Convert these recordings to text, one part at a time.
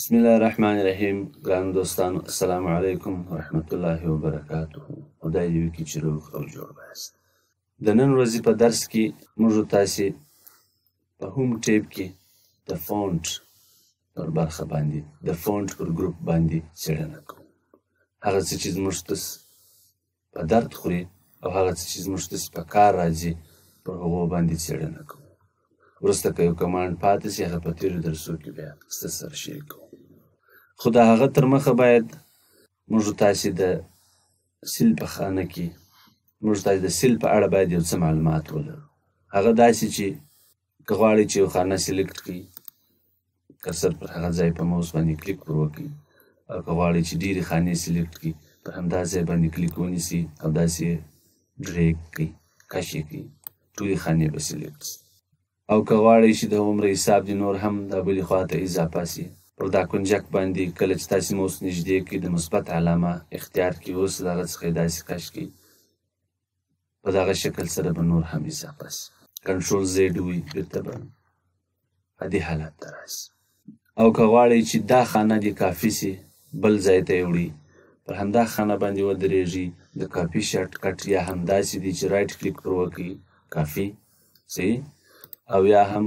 بسم الله الرحمن الرحیم. ګرانو دوستانو، السلام علیکم ورحمت الله وبرکاته. خدای دې وکړي چې روغ او جوړ یاست. د نن ورځې په درس کې موږ تاسې په هوم ټیب کې د فونټ پر برخه باندې د فونټ پر ګروپ باندې څېړنه کوو. هغه څه چې زموږ تس په درد خوري او هغه څه چې زموږ تس په کار راځي پر هغو باندې څېړنه کوو. وروسته که یو کمانډ پاتې سي هغه په تېرو درسو کې بیا ستاسو سره شریک کوو. خو د هغه تر مخه باید موږ تاسې د سیل په خانه کې موږ تاسې د سیل په اړه باید یو څه معلومات ولرو. هغه داسې چې که غواړئ چې یو خانه سلیکټ کړئ، کرسر پر هغه ځای په موس باندې کلیک ور وکړئ، او که غواړئ چې ډېرې خانې سلیکټ کړئ پر همدا ځای باندې کلیک ونیسئ او داسې ډریګ کړئ، کش یې کړئ، ټولې خانې به سلیکټ سي. او که غواړئ چې د هومره حساب دې نور هم د بلې خوا ته اضافه سي، پر دا کنجک باندې کله چې تاسې موس نږدې کړئ د مثبت علامه اختیار کړئ، اوس د هغه څخه یې داسې کش کړئ، په دغه شکل سره به نور هم اضافه سي. کنټرول زیډ ووهئ، بېرته به په دې حالت ته راسي. او که غواړئ چې دا خانه دې کافي سي بل ځای ته یې وړئ، پر همدا خانه باندې ودرېږئ، د کاپي شارټ کټ یا هم داسې دي چې رایټ کلیک پر وکړئ، کافي صحیح، او یا هم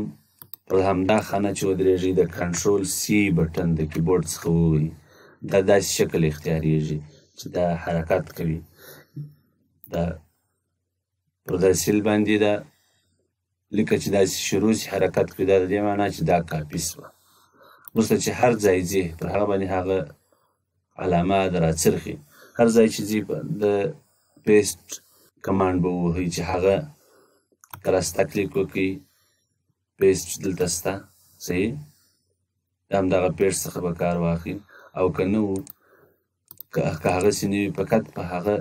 پر همدا خانه چې ودرېږئ د کنټرول سی بټن د کیبورډ څخه ووهئ، دا داسې شکل اختیاریږي چې دا حرکت کوي. دا پر دا سیل باندې دا لکه چې داسې شروع سي حرکت کوي، دا د دې معنا چې دا کاپي سوه. وروسته چې هر ځای ځې پر هغه باندې هغه علامه د راڅرخي، هر ځای چې ځې د پیسټ کمانډ به ووهئ چې هغه کله ستا کلیک وکړئ، پیسټ دلته سته صحیح، د همدغه پیسټ څخه به کار واخلي. او که نه و که هغسې نه وي فقط په هغه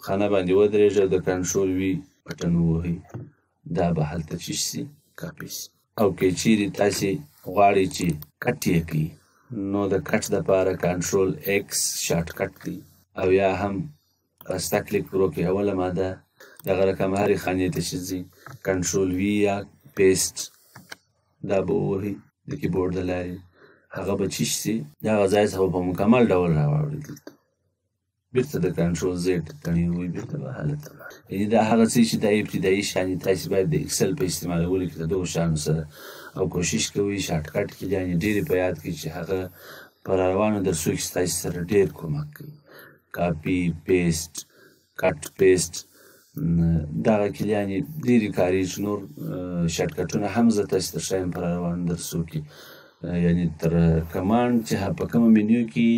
خانه باندې ودرېږئ او د کنټرول وي بټن ووهئ، دا به هلته چې سي کاپي سي. او که چیرې تاسې غواړئ چې کټ یې کړئ، نو د کټ دپاره کنټرول ایکس شارټ کټ دی، او یا هم راسته کلیک پر وکړئ اوله ماده، دغه رقم هرې خانې ته چې ځئ کنټرول وي یا پیسټ دا به ووهئ د کیبورډ د لارې، هغه به چې سي دغه ځای څخه په مکمل ډول راواړئ دلته، بېرته د کنټرول زیډ تڼۍ ووهئ، بېرته به حالت ته ولاړ. یعنې دا هغه څه چې دا ابتدایي شیان دي، تاسې باید د اکسل په استعمالولو کې د دغو شیانو سره او کوشش کوئ شارټ کټ کې یعنې ډېرې په یاد کړئ چې هغه په راروانو درسو کې ستاسې سره ډېر کومک کوي. کاپي پیسټ کټ پیسټ دغه کلیانې ډېرې کارېږي. نور شارټ کټونه هم زه تاسې ته ښایم په راروانو درسو کې، یعنې تر کمانډ چې په کومه منیو کې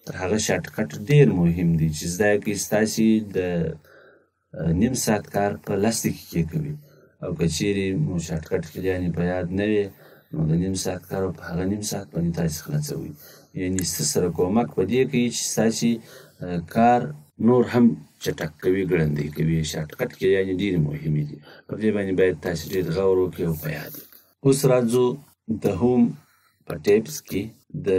تر هغه شارټ کټ ډېر مهم دی چې زده یې کړئ، ستاسې د نیم ساعت کار په لس دقیقې کوي. او که چیرې مو شارټ کټ کلیانې په یاد نه وي، نو د نیم ساعت کار په هغه نیم ساعت باندې تاسې خلاصوئ. یعنې ست سره کومک په دې کوي چې ستاسې کار نور هم چټک کوي، ګړندی کوي. شارټ کټ کلیانې ډېرې مهمې دي، په دې باندې باید تاسې ډېر غور وکړئ او په یاد یې. اوس راځو د هوم په ټیبس کې د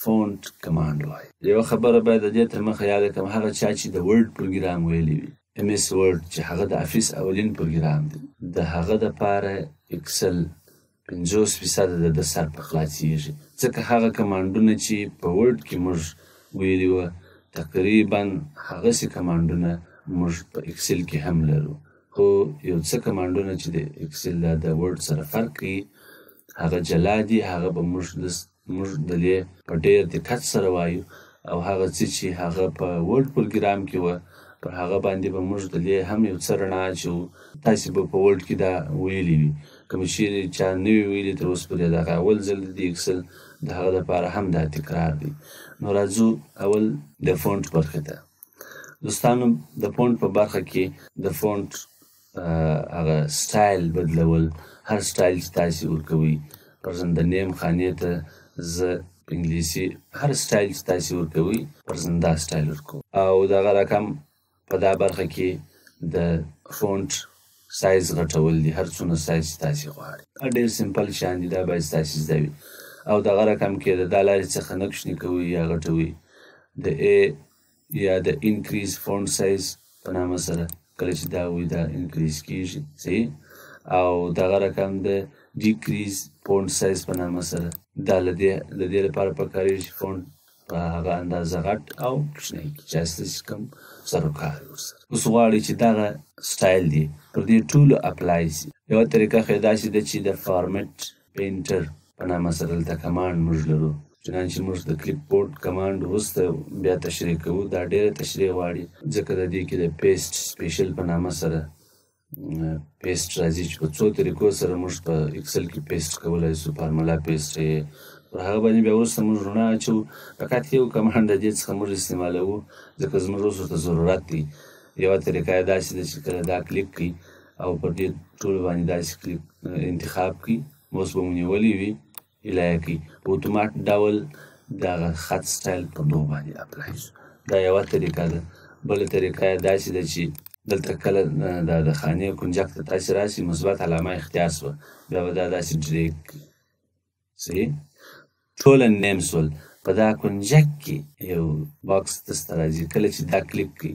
فونټ کمانډ وایي. یوه خبره باید د دې تر مخه یاده کړم، هغه چا چې د ورډ پروګرام ویلی وي، ایم ایس ورډ چې هغه د افیس اولین پروګرام دی، د هغه دپاره اکسل 50% د سر په خلاصېږي، ځکه هغه کمانډونه چې په ورډ کې موږ ویلي وه تقریبا هغسې کمانډونه موږ په اکسل کې هم لرو. خو یو څه کمانډونه چې د اکسل د ورډ سره فرق کوي هغه جلا دي، هغه به موږ د دې په ډېر دقت سره وایو، او هغه څه چې هغه په ورډ پروګرام کې وه پر هغه باندې به موږ د دې هم یو څه رڼا اچوو. تاسې به په ورډ کې دا ویلي وي، کوم چیرې چا نه وي ویلي تر اوسه پورې دغه اول ځل د اکسل د هغه دپاره هم دا تکرار دی. نو راځو اول د فونټ برخې ته. دوستانو د فونټ په برخه کې د فونټ هغه سټایل بدلول، هر سټایل چې تاسې ورکوئ، پرزن د نیم خانې ته زه په انګلیسي هر سټایل چې تاسې ورکوئ پرزن دا سټایل ورکوم. او دغه رقم په دا برخه کې د فونټ سایز غټول دي، هر څونه سایز چې تاسې غواړئ، ډېر سمپل شیان دي، دا باید ستاسې زده وي. او دغه رقم کې د دا لارې څخه نه کوچني کوئ یا غټوئ، د ا یا د انکریز فونټ سایز په نامه سره کله چې دا وي دا انکریز کېږي صحیح. او دغه رقم د ډیکریز فونټ سایز په نامه سره. دا د دې لپاره پکارېږي چې فونټ په هغه اندازه غټ او کوچنی کړي چې ستاسې کوم سروکار وي ورسره. اوس غواړئ چې دغه سټایل دی پر دې ټولو اپلای سي. یوه طریقه خو یې داسې ده چې د فارمټ پینټر په نامه سره دلته کمانډ موږ لرو. چنانچې موږ د کلیپ بورډ کمانډ وروسته بیا تشریح کوو. دا ډېره تشریح غواړي ځکه د دې کې د پیسټ سپیشل په نامه سره پیسټ راځي چې په څو طریقو سره موږ په اکسل کې پیسټ کولی سو. فارمولا پیسټ پر هغه باندې بیا وروسته موږ رڼا اچوو. فقط یو کمانډ د دې څخه موږ استعمالوو ځکه زموږ اوس ورته ضرورت دی. یوه طریقه یې داسې ده چې کله دا کلیک کړي او پر دې ټولو باندې داسې کلیک انتخاب کړي، اوس به مو نیولې وي هیله کوي په اتومات ډول دغه خط سټایل په دو باندې اپلای شو. دا یوه طریقه ده. بله طریقه یې داسې ده چې دلته کله د خانې کنجک ته تاسې راسي مثبت علامه اختیار شوه بیا به دا داسې ډریګ کړي. صحیح ټوله نیم سول په دا کنجک کې یو باکس دسته راځي. کله چې دا کلیک کړي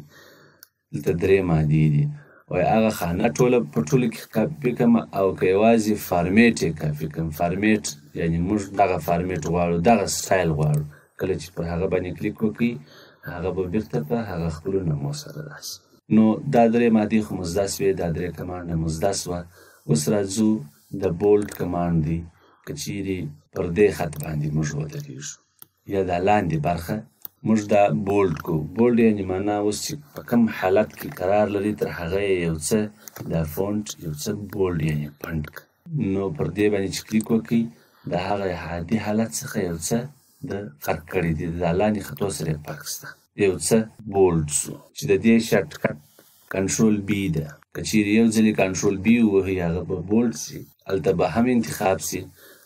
دلته درې مادې دي وایي هغه خانه ټوله په ټولو کې کاپي کړم او که یوازې فارمیټ یې کاپي کړم. فارمیټ یعنې موږ دغه فارمیټ غواړو، دغه سټایل غواړو. کله چې پر هغه باندې کلیک وکړي هغه به بیرته په هغه خپلو نمو سره راسي. نو دا درې مادې خو مزده سوې، دا درې کمانډه مزده سوه. اوس راځو د بولډ کمانډ دی. که چیرې پر دې خط باندې موږ ودرېږو یا دا لاندې برخه موږ دا بولډ کو. بولډ یعنې معنا اوس چې په کوم حالت کې قرار لري تر هغه یې یو څه دا فونټ یو څه بولډ یعنې پنډ کړه. نو پر دې باندې چې کلیک وکړي د هغه عادي حالت څخه یو څه د فرق کړی دی. د لاندې خطو سره یې فرق شته، یو څه بولډ سو چې د دې شارټ کټ کنټرول بي ده. که چیرې یو ځلې کنټرول بي ووهي هغه به بولډ سي، هلته به هم انتخاب سي.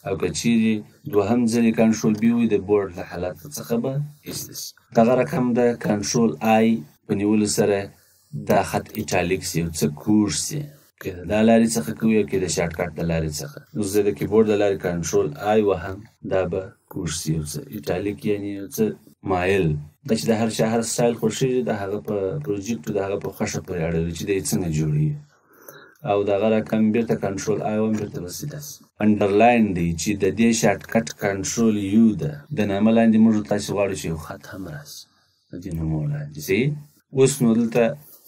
او که چیرې دوهم ځلې کنټرول بي وي د بورډ له حالت څخه به ایسته سي. دغه رقم د کنټرول آی په نیولو سره دا خط ایټالیک سي، یو څه کوږ سي. که د دا لارې څخه کوي او که د شارټ کټ د لارې څخه. اوس زه د کیبورډ د لارې کنټرول آی وهم دا به کوږ سي، یو څه ایټالیک یعنې یو څه مایل. دا چې د هر چا هر سټایل خوښېږي د هغه په پروجیکټ د هغه په خوښه پورې اړه لري چې دی څنګه جوړوي. او دغه رقم بیرته کنټرول آی وم بیرته به سیده سي. انډرلاین دی چې د دې شارټ کټ کنټرول یو ده. د نامه لاندې موږ تاسې غواړو چې یو خط هم راسي د دې نومو لاندې. صحیح اوس نو دلته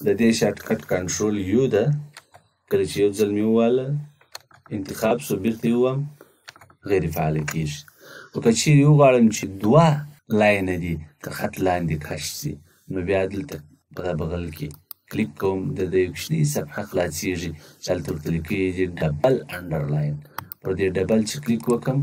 د دې شارټ کټ کنټرول یو ده. کله چې یو ځل مې وواله انتخاب سو بیرته یې ووهم غیر فعاله کېږي. خو که چیرې وغواړم چې دوه لاینه دي تر خط لاندې کش سي نو بیا دلته په دا بغل کې کلیک کوم د یو کوچني صفحه خلاصېږي چې هلته ورته لیکلي دي ډبل انډرلاین. پر دې ډبل چې کلیک وکړم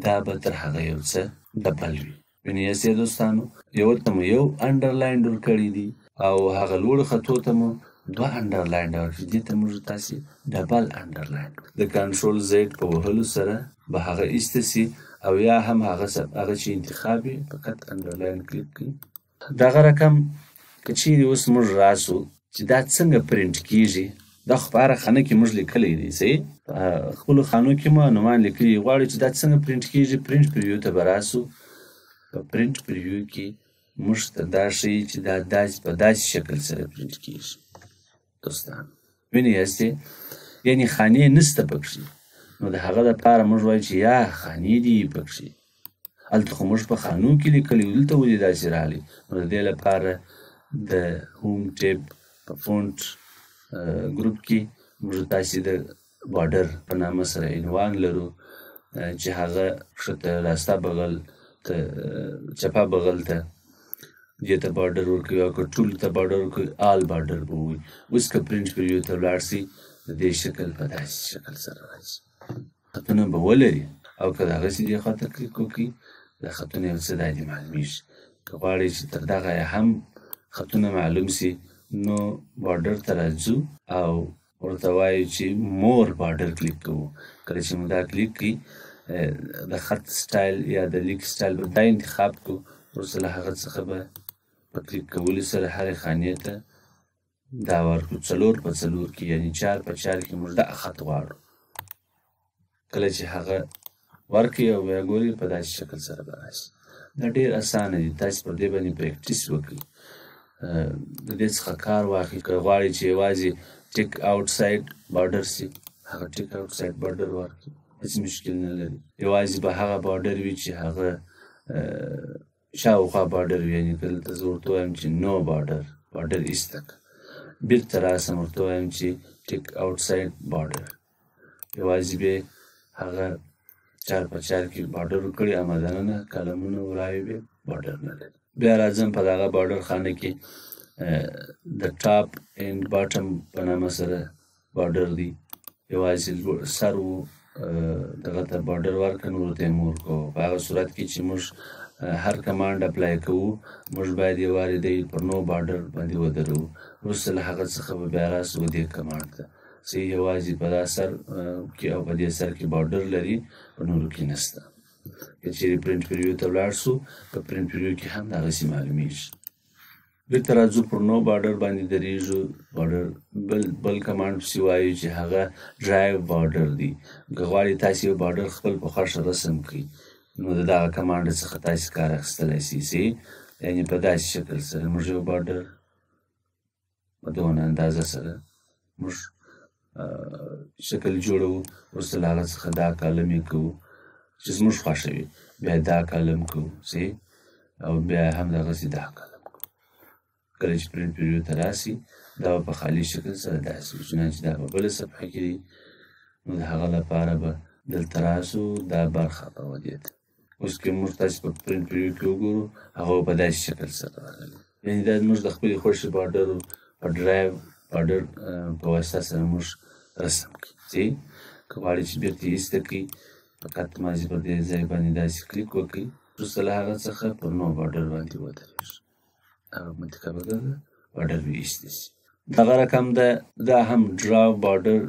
دا به تر هغه یو څه ډبل وي. وینئ دوستانو یو ته مو یو انډرلاین ورکړي دي او هغه لوړو خطو ته مو دوه انډرلاین ورکړي. دې ته موږ تاسې ډبل انډرلاین د کنټرول زیډ په وهلو سره به هغه ایسته سي او یا هم هغه چې انتخاب یې فقط انډرلاین کلیک کړي. دغه رقم که چیرې اوس موږ راسو چې دا څنګه پرنټ کېږي دا خو په هره خانه کې موږ لیکلی دی. صحیح خپلو خانو کې مو عنوان لیکلي غواړو چې دا څنګه پرنټ کېږي. پرنټ پریویو ته به راسو. په پرنټ پریویو کې موږ ته دا ښیي چې دا داسې په داسې شکل سره پرنټ کېږي. دوستان وینئ هستې یعنې خانې نسته پکښې. نو د هغه دپاره موږ وایو چې یا خانې دي پکښې. هلته خو موږ په خانو کې لیکلي وو دلته ولې داسې راغلي. نو د دې لپاره د هوم ټیب په فونټ ګروپ کې موږ تاسې د بارډر په نامه سره عنوان لرو چې هغه ښکته راسته بغل ته چپه بغل ته دې ته بارډر ورکوي او که ټولو ته بارډر ورکوي آل بارډر به ووي. اوس که پرنټ پریویو ته ولاړ سي د دې شکل په داسې شکل سره راځي. خطونه به ولري او که د هغسې دې خواته کلیک وکړي دا خطونه یو څه داسې معلومېږي. که غواړئ چې تر دغه هم خطونه معلوم سي نو بارډر ته راځو او ورته وایو چې مور بارډر کلیک کوو. کله چې مو دا کلیک کړي د خط سټایل یا د لیک سټایل به دا انتخاب کړو. وروسته له هغه څخه به په کلیک کولو سره هرې خانې ته دا ورکړو. 4 په 4 کې یعنې 4 په 4 کې موږ دغه خط غواړو. کله چې هغه ورکړي او بیا ګوري په داسې شکل سره به راشي. دا ډېر اسانه دي. تاسې پر دې باندې پریکټیس وکړئ، د دې څخه کار واخلئ. که غواړئ چې یوازې ټیک آوټ سایډ بارډر سي هغه ټیک آوټ سایډ بارډر ورکړي. هیڅ مشکل نه لري. یوازې به هغه بارډر وي چې هغه شاوخوا بارډر وي، یعنې که دلته زه ورته وایم چې نو بارډر ایسته که، بېرته راسم ورته وایم چې ټیک آوټساید بارډر، یوازې به هغه چار په چار کې بارډر کړي، اما دننه کلمونه ورایې به بارډر نه لري. بیا راځم په دغه بارډر خانه کې د ټاپ اینډ باټم په نامه سره بارډر دی. یوازې سر و دغه ته بارډر ورکړه، نورو ته یې مور کوو. په هغه صورت کې چې موږ هر کمانډ اپلای کوو، موږ باید یې واردی پر نو بارډر باندې ودرو. وروسته له هغه څخه به بیا راسو دې کمانډ ته چې یوازې په دا سر کې او په دې سر کې بارډر لري، په نورو کې نشته. که چیرې پرنټ پریویو ته ولاړ سو، په پرنټ پریویو کې هم دغسې معلومیږي. بېرته راځو پر نو بارډر باندې درېږو. بارډر بل کمانډ پسې وایو چې هغه ډرایو بارډر دی. که غواړئ تاسې یو بارډر خپل په خوښه رسم کړئ، نو د دغه کمانډ څخه تاسې کار اخیستلی شئ، یعنې په داسې شکل سره موږ یو بارډر په دونه اندازه سره موږ شکل جوړوو. وروسته له هغه څخه دا کالم یې کوو چې زموږ خوښه وي، بیا دا کالم کوو او بیا هم دغسې دا کالم کوو. کله چې پرنټ پریویو ته راسي، دا به په خالي شکل سره داسې وي، چنانچې دا په بله صفحه کې دی. نو د هغه لپاره به دلته راسو، دا برخه به ودې ته. اوس که موږ تاسې په پرنټ پریویو کې وګورو، هغه په داسې شکل سره راغلی. یعنې دا موږ د خپلې خوښې بارډرو په ډرایو بارډر په واسطه سره موږ رسم کړي. که غواړئ چې بېرته یې ایسته کړئ، فقط مازې پر دې ځای باندې داسې کلیک وکړئ. وروسته له هغه څخه پر نو بارډر باندې ودرېږو، هغه منطقه به دغه بارډر به ایسته شي. دغه رقم دا هم ډرا بارډر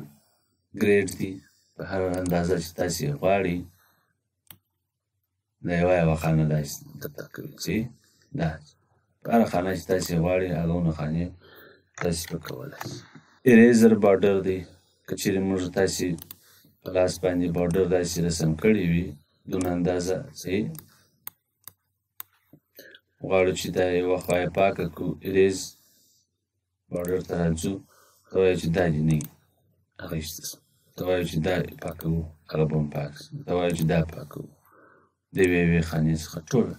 ګریډ دی. په هر اندازه چې تاسې غواړئ، د یوه خانه داسې درته کوي، دا په هره خانه چې تاسې غواړئ، هغونه خانې تاسې په کولی شئ. اریزر بارډر دی. که چیرې موږ تاسې په لاس باندې بارډر داسې رسم کړی وي، دونه اندازه غواړو چې دا یوه خوا یې پاکه کړو، اریز بارډر ته راځو، ته وایو چې دا دې نه وي، هغه ایسته شو. ته وایو چې دا پاکوو، هغه به هم پاک شي. ته وایو چې دا پاکوو، د یوې خانې څخه ټوله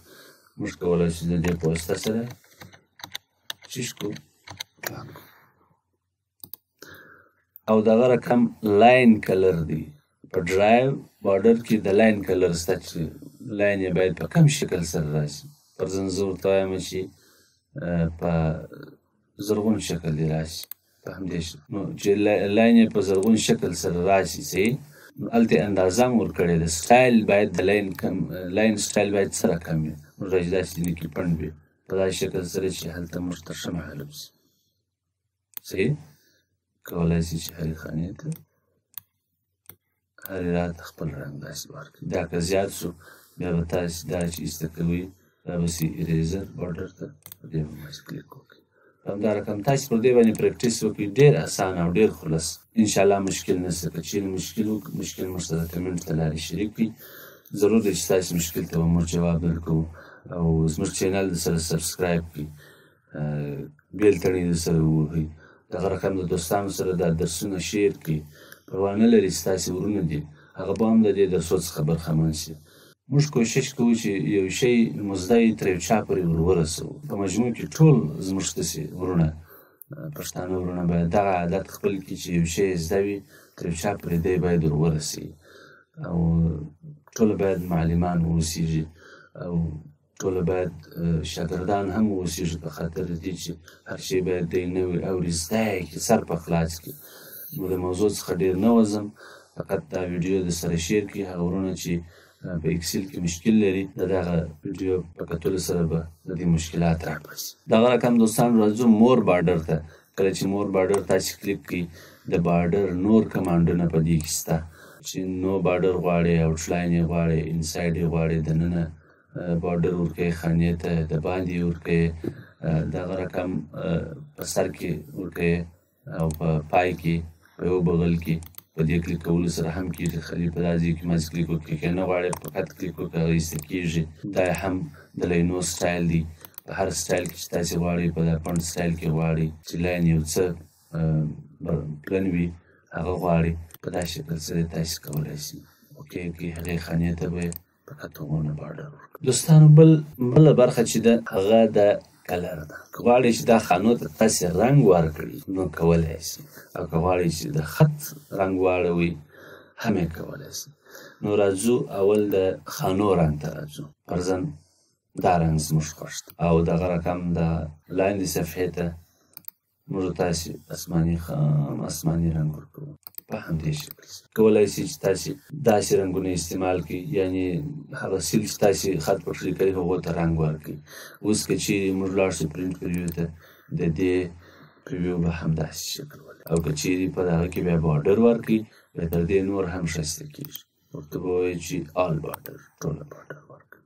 موږ کولی شو د دې په واسطه سره چیش کړو، پاک کړو. او دغه رقم لاین کلر دی. په ډرایو بارډر کې د لاین کلر شته چې لاین یې باید په کم شکل سره راشي. فرضاً زه ورته وایم چې په زرغون شکل دې راشي، په همدې شکل. نو چې لاین یې په زرغون شکل سره راشي، نو هلته اندازه هم ورکړې ده. سټایل باید د لاین سټایل باید سره کم وي، موږ راځي داسې دې کې پنډ وي په داسې شکل سره چې هلته موږ ته ښه معلوم شي. کولی شي چې هرې خانې ته هرې راته خپل رنګ داسې ورکړي. دا که زیات شو، بیا به تاسې دا چې ایسته کوئ، دا به سي اریزر بارډر ته په دې به ماسې کلیک وکړئ. په همدا رقم تاسې پر دې باندې پریکټیس وکړئ، ډېر اسانه او ډېر خلص. انشاءالله مشکل نشته. که چیرې مشکل موږ سره کمنټ ته لارې شریک کړئ. ضرور دی چې ستاسې مشکل ته به موږ جواب درکوو. او زموږ چینل سره سبسکرایب کړئ، بیل تڼۍ درسره ووهئ. دغه رقم د دوستانو سره دا درسونه شیر کړي. پروا نه لري ستاسې ورونه دي، هغه به هم د دې درسو څخه برخمن شي. موږ کوشش کوو چې یو شی مزده یې تر یو چا پورې ورسوو. په مجموع کې ټول زموږ داسې ورونه، پښتانه ورونه باید دغه عادت خپل کړي چې یو شی زده وي، تر یو چا پورې دی باید ورورسوي. او ټوله باید معلمان واوسېږي، او ټوله باید شاګردان هم واوسېږي، په خاطر دې چې هر شی باید دی نوی اوري، زده یې کړي، سر په خلاص کړي. نو د موضوع څخه ډېر نه وځم، فقط دا ویډیو د سره شیر کړي. هغه ورونه چې په اکسل کې مشکل لري، د دغه ویډیو په کتلو سره به د دې مشکلات راپاڅي. دغه رقم دوستان راځو مور بارډر ته. کله چې مور بارډر تاسې کلیک کړئ، د بارډر نور کمانډونه په دې کې شته چې نو بارډر غواړئ، آوټلاین یې غواړئ، انسایډ یې غواړئ، دننه بارډر ورکوئ، خانې ته د باندې ورکوئ، دغه رقم په سر کې ورکوئ، او په پای کې په یو بغل کې په دې کلیک کولو سره هم کېږي. خالي په دا ځای کې مازې کلیک وکړئ. که نه غواړئ فقط کلیک وکړئ، هغه ایسته کېږي. دا هم د لاینو سټایل دی. په هر سټایل کې چې تاسې غواړئ، په دا فنټ سټایل کې غواړئ چې لاین یو څه پلن وي، هغه غواړئ، په دا شکل سره تاسې کولی شئ کې هغې خانې ته به یې په کتومونه بارډر ورکړ. دوستانو بله برخه چې ده هغه د کلر ده. که غواړئ چې دا خانو ته تاسې رنګ ورکړي نو کولی شي، او که غواړئ چې د خط رنګ واړوئ هم یې کولی شي. نو راځو اول د خانو رنګ ته راځو. فرضاً دا رنګ زموږ خوښ ده او دغه رقم د لاندې صفحې ته موږ تاسې اسماني رنګ ورکوو په همدې شکل. کولی شي چې تاسې داسې رنګونه استعمال کړئ، یعنې هغه سیل چې تاسې خط پکښې کوئ هغو ته رنګ ورکړئ. اوس که چیرې موږ لاړ شو پرنټ پریویو ته، د دې پریویو به همداسې شکل ولري، او که چیرې په دغه کې بیا بارډر ورکړئ بیا تر دې نور هم ښایسته کېږي. ورته به ووایو چې آل بارډر، ټوله بارډر ورکړئ.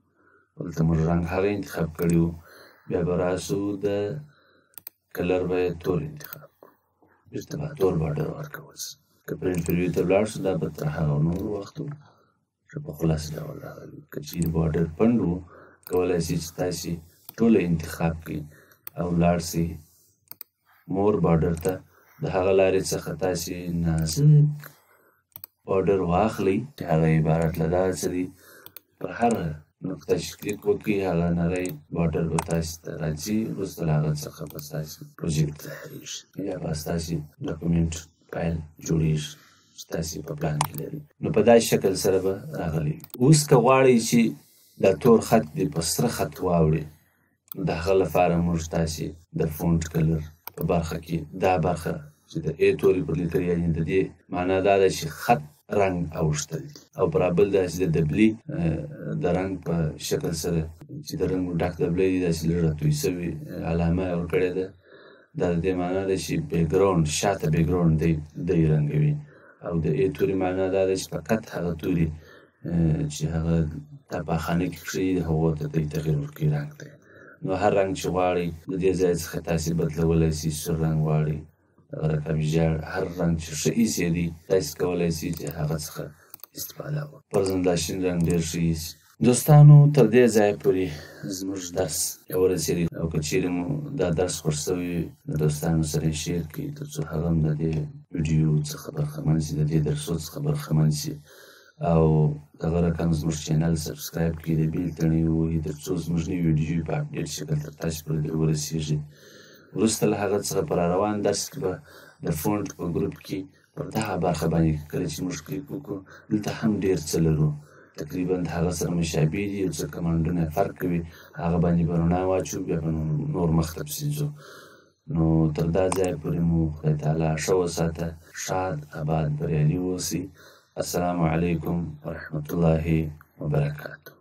دلته موږ رنګ هغه انتخاب کړي وو، بیا به راسو د کلر به یې تور انتخاب کړو، بیرته به تور بارډر ورکول شي. که پرنټ پریویو ته ولاړ شو دا به تر هغه نور وختو چې په خلاص ډول راغلي. که چیرې بارډر پنډ و کولی شي چې تاسې ټوله انتخاب کړئ او ولاړ شئ مور بارډر ته. د هغه لارې څخه تاسې نازک بارډر واخلئ چې هغه عبارت له دغه څه دی، پر هر نقطه چې کلیک وکړئ هغه نری بارډر به تاسې ته راځي. وروسته له هغه څخه به ستاسې پروجیکټ تیارېږي یا به ستاسې ډاکومنټ فایل جوړېږي چې تاسې په پلان کې لرئ. نو په داسې شکل سره به راغلی. اوس که غواړئ چې دا تور خط دې په سره خط واوړي، نو د هغه لپاره موږ تاسې د فونټ کلر په برخه کې دا برخه چې د ای تورې پر لیکل، یعنې د دې معنا دا ده چې خط رنګ اوښتل دي، او برابر داسې د دبلي د رنګ په شکل سره چې د رنګو ډک دبلی دي داسې لږ راتوی سوي علامه یې ورکړې ده. دا د دې معنا ده چې بیکګراونډ، شاته بیکګراونډ دی رنګوي. او د ای تورې معنا دا ده چې فقط هغه توري چې هغه طباخانه کې کښې دي هغو ته دی تغیر ورکوي رنګ ته. نو هر رنګ چې غواړئ د دې ځای څخه تاسې بدلولی شئ. سور رنګ غواړئ، دغه رقم ژیړ، هر رنګ چې ښه ایسې دي تاسې کولی شئ چې هغه څخه استفاده وکړئ. فرضاً دا شین رنګ ډېر ښه ایسي. دوستانو تر دې ځایه پورې زموږ درس ورسېدی، او که چیرې مو دا درس خوښ شوی د دوستانو سره یې شیر کړئ تر څو هغه هم د دې ویډیو څخه برخمن شي، د دې درسو څخه برخمن شي. او دغه رقم زموږ چینل سبسکرایب کړئ، د بیل تڼۍ ووهئ تر څو زموږ نوې ویډیوې په اپډیټ شکل تر تاسې پورې ورسېږي. وروسته له هغه څخه په راروان درس کې به د فونټ په ګروپ کې پر دغه برخه باندې کله چې موږ کلیک وکړو دلته هم ډېر څه لرو، تقریبا د هغه سره مشابه دي، یو څه کمانډونه فرق کوي، هغه باندې به رڼا واچو، بیا به نور مخ ته پسې ځو. نو تر دا ځایه پورې مو خدای تعالی ښه وساته، ښاد اباد بریالي واوسئ. السلام علیکم ورحمة الله وبرکاته.